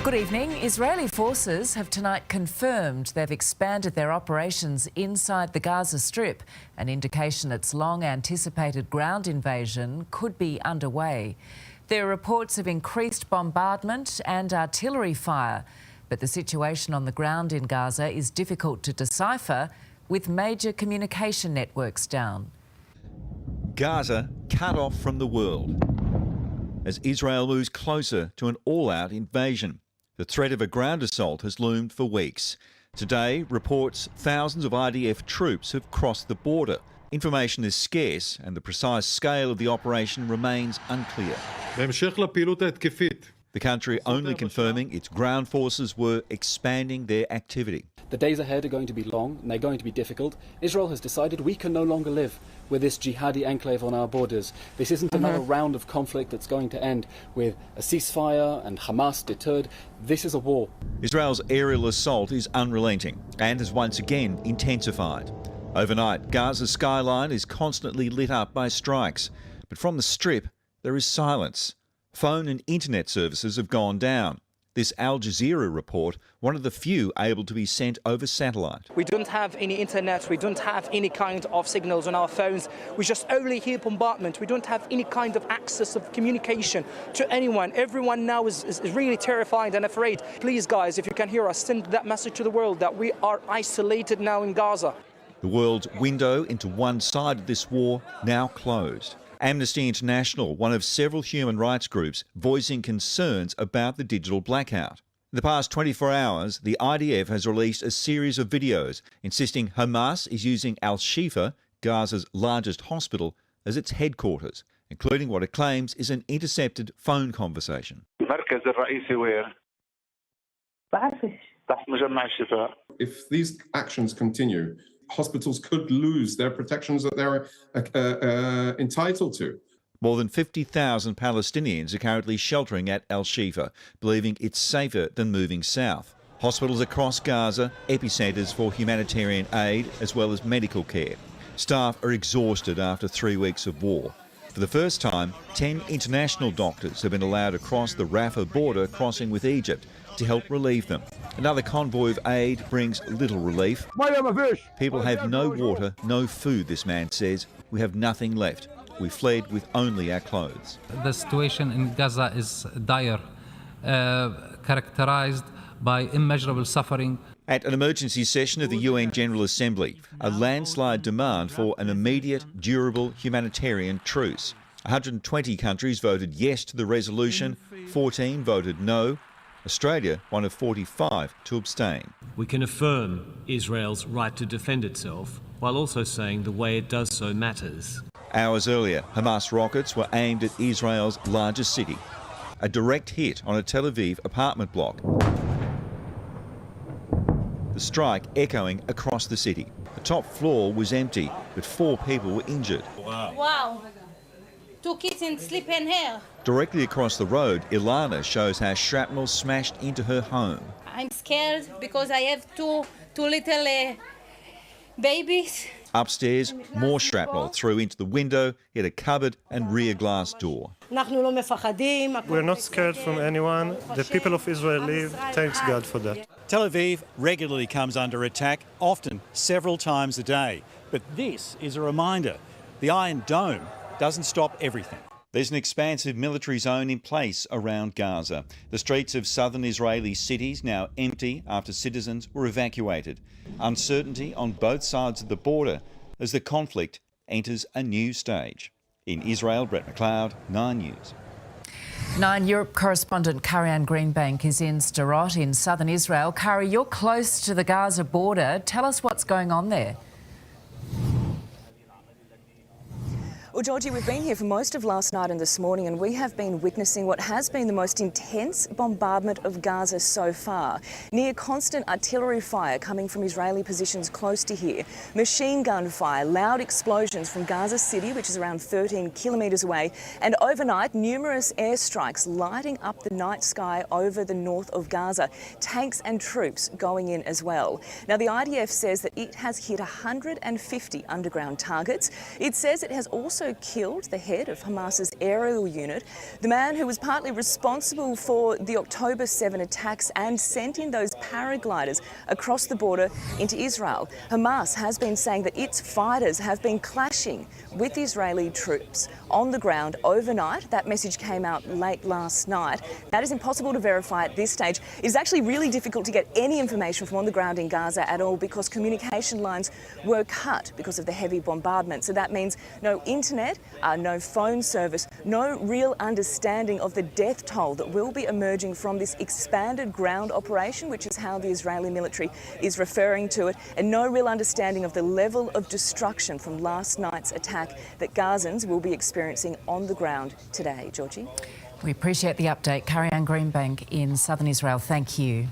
Good evening. Israeli forces have tonight confirmed they've expanded their operations inside the Gaza Strip, an indication its long-anticipated ground invasion could be underway. There are reports of increased bombardment and artillery fire, but the situation on the ground in Gaza is difficult to decipher, with major communication networks down. Gaza cut off from the world as Israel moves closer to an all-out invasion. The threat of a ground assault has loomed for weeks. Today, reports thousands of IDF troops have crossed the border. Information is scarce and the precise scale of the operation remains unclear. The country only confirming its ground forces were expanding their activity. The days ahead are going to be long and they're going to be difficult. Israel has decided we can no longer live with this jihadi enclave on our borders. This isn't another round of conflict that's going to end with a ceasefire and Hamas deterred. This is a war. Israel's aerial assault is unrelenting and has once again intensified. Overnight, Gaza's skyline is constantly lit up by strikes. But from the Strip, there is silence. Phone and internet services have gone down. This Al Jazeera report, one of the few able to be sent over satellite. We don't have any internet, we don't have any kind of signals on our phones. We just only hear bombardment. We don't have any kind of access of communication to anyone. Everyone now is really terrified and afraid. Please, guys, if you can hear us, send that message to the world that we are isolated now in Gaza. The world's window into one side of this war now closed. Amnesty International, one of several human rights groups, voicing concerns about the digital blackout. In the past 24 hours, the IDF has released a series of videos insisting Hamas is using Al-Shifa, Gaza's largest hospital, as its headquarters, including what it claims is an intercepted phone conversation. If these actions continue, hospitals could lose their protections that they're entitled to. More than 50,000 Palestinians are currently sheltering at Al-Shifa, believing it's safer than moving south. Hospitals across Gaza, epicentres for humanitarian aid as well as medical care. Staff are exhausted after 3 weeks of war. For the first time, 10 international doctors have been allowed across the Rafah border crossing with Egypt to help relieve them. Another convoy of aid brings little relief. People have no water, no food, this man says. We have nothing left. We fled with only our clothes. The situation in Gaza is dire, characterized by immeasurable suffering. At an emergency session of the UN General Assembly, a landslide demand for an immediate, durable humanitarian truce. 120 countries voted yes to the resolution, 14 voted no. Australia, one of 45 to abstain. We can affirm Israel's right to defend itself, while also saying the way it does so matters. Hours earlier, Hamas rockets were aimed at Israel's largest city. A direct hit on a Tel Aviv apartment block. The strike echoing across the city. The top floor was empty, but 4 people were injured. Wow. 2 kids in sleep in here. Directly across the road, Ilana shows how shrapnel smashed into her home. I'm scared because I have two little babies. Upstairs, more shrapnel threw into the window, hit a cupboard and rear glass door. We're not scared from anyone. The people of Israel live. Thanks God for that. Tel Aviv regularly comes under attack, often several times a day. But this is a reminder. The Iron Dome doesn't stop everything. There's an expansive military zone in place around Gaza. The streets of southern Israeli cities now empty after citizens were evacuated. Uncertainty on both sides of the border as the conflict enters a new stage. In Israel, Brett McLeod, 9 News. 9 Europe correspondent Karianne Greenbank is in Sderot in southern Israel. Kari, you're close to the Gaza border. Tell us what's going on there. Well, Georgie, we've been here for most of last night and this morning, and we have been witnessing what has been the most intense bombardment of Gaza so far. Near constant artillery fire coming from Israeli positions close to here, machine gun fire, loud explosions from Gaza City, which is around 13 kilometres away, and overnight numerous airstrikes lighting up the night sky over the north of Gaza. Tanks and troops going in as well. Now, the IDF says that it has hit 150 underground targets. It says it has also also killed the head of Hamas's aerial unit, the man who was partly responsible for the October 7 attacks and sent in those paragliders across the border into Israel. Hamas has been saying that its fighters have been clashing with Israeli troops on the ground overnight. That message came out late last night. That is impossible to verify at this stage. It is actually really difficult to get any information from on the ground in Gaza at all because communication lines were cut because of the heavy bombardment. So that means no internet, no phone service, no real understanding of the death toll that will be emerging from this expanded ground operation, which is how the Israeli military is referring to it, and no real understanding of the level of destruction from last night's attack that Gazans will be experiencing on the ground today. Georgie? We appreciate the update. Carrie Ann Greenbank in southern Israel, thank you.